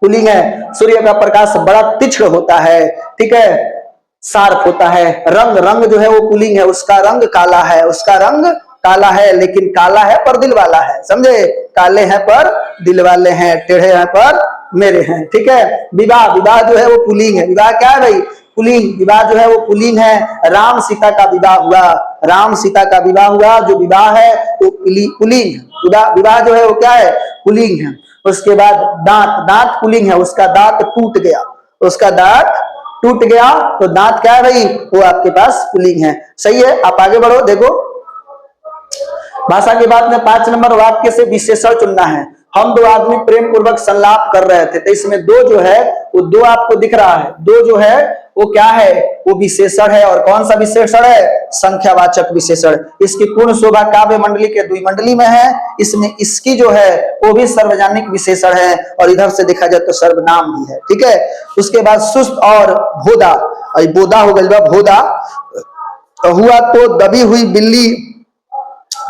पुल्लिंग है। सूर्य का प्रकाश बड़ा तीक्ष्ण होता है। ठीक है, शार्प होता है। रंग, रंग जो है वो पुल्लिंग है, उसका रंग काला है, उसका रंग काला है, लेकिन काला है पर दिल वाला है, समझे? काले हैं पर दिल वाले हैं, टेढ़े हैं पर मेरे हैं। ठीक है, विवाह, विवाह जो है वो पुल्लिंग है। विवाह क्या है भाई? पुल्लिंग। विवाह जो है वो पुल्लिंग है। राम सीता का विवाह हुआ, राम सीता का विवाह हुआ, जो विवाह है वो पुल्लिंग है। विवाह जो है वो क्या है? पुल्लिंग है। उसके बाद दांत, दांत पुल्लिंग है, उसका दांत टूट गया, उसका दांत टूट गया, तो दांत क्या है भाई? वो आपके पास पुल्लिंग है। सही है, आप आगे बढ़ो। देखो भाषा के बाद में 5 नंबर वाक्य से विशेषण चुनना है। हम 2 आदमी प्रेम पूर्वक संलाप कर रहे थे, तो इसमें 2 जो है वो 2 आपको दिख रहा है, 2 जो है वो क्या है? वो विशेषण है। और कौन सा विशेषण है? संख्यावाचक विशेषण। इसकी पूर्ण शोभा काव्य मंडली के द्विमंडली में है। इसमें इसकी जो है वो भी सार्वजनिक विशेषण है, और इधर से देखा जाए तो सर्वनाम भी है। ठीक है, उसके बाद सुस्त और भोदा, बोदा हो गया भोदा हुआ तो दबी हुई बिल्ली,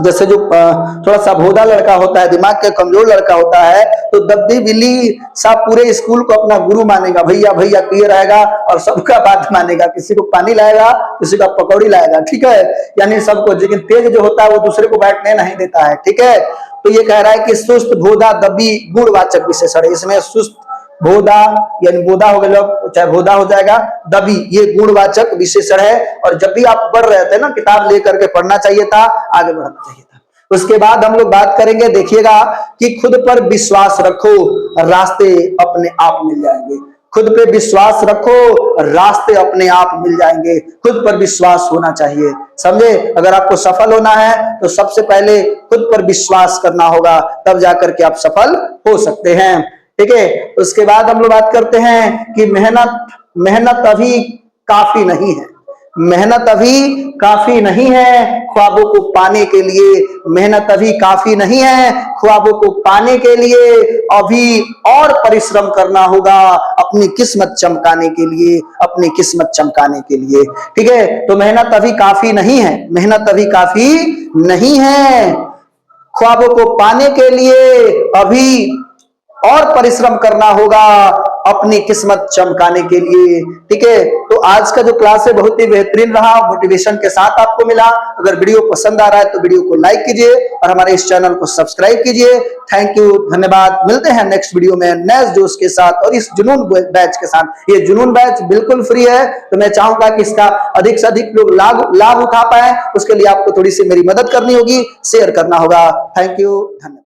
जैसे जो थोड़ा सा भोदा लड़का होता है, दिमाग के कमजोर लड़का होता है, तो दबी बिल्ली सा पूरे स्कूल को अपना गुरु मानेगा, भैया भैया किए रहेगा और सबका बात मानेगा, किसी को पानी लाएगा, किसी का पकौड़ी लाएगा। ठीक है, यानी सबको। लेकिन तेज जो होता है वो दूसरे को बैठने नहीं देता है। ठीक है, तो ये कह रहा है कि सुस्त, भोदा, दबी गुणवाचक विशेषण है। इसमें सुस्त, भोदा यानी बोधा हो गया, चाहे भोदा हो जाएगा, दबी ये गुणवाचक विशेषण है। और जब भी आप पढ़ रहे थे ना, किताब लेकर के पढ़ना चाहिए था, आगे बढ़ना चाहिए था। उसके बाद हम लोग बात करेंगे, देखिएगा कि खुद पर विश्वास रखो, रास्ते अपने आप मिल जाएंगे। खुद पे विश्वास रखो, रास्ते अपने आप मिल जाएंगे। खुद पर विश्वास होना चाहिए, समझे? अगर आपको सफल होना है तो सबसे पहले खुद पर विश्वास करना होगा, तब जाकर के आप सफल हो सकते हैं। ठीक है, उसके बाद हम लोग बात करते हैं कि मेहनत, मेहनत अभी काफी नहीं है, मेहनत अभी काफी नहीं है ख्वाबों को पाने के लिए। मेहनत अभी काफी नहीं है ख्वाबों को पाने के लिए, अभी और परिश्रम करना होगा अपनी किस्मत चमकाने के लिए, अपनी किस्मत चमकाने के लिए। ठीक है, तो मेहनत अभी काफी नहीं है, मेहनत अभी काफी नहीं है ख्वाबों को पाने के लिए, अभी और परिश्रम करना होगा अपनी किस्मत चमकाने के लिए। ठीक है, तो आज का जो क्लास है बहुत ही बेहतरीन रहा, मोटिवेशन के साथ आपको मिला। अगर वीडियो पसंद आ रहा है तो वीडियो को लाइक कीजिए और हमारे इस चैनल को सब्सक्राइब कीजिए। थैंक यू, धन्यवाद। मिलते हैं नेक्स्ट वीडियो में नए जोश के साथ और इस जुनून बैच के साथ। ये जुनून बैच बिल्कुल फ्री है, तो मैं चाहूंगा कि इसका अधिक से अधिक लोग लाभ उठा पाए। उसके लिए आपको थोड़ी सी मेरी मदद करनी होगी, शेयर करना होगा। थैंक यू, धन्यवाद।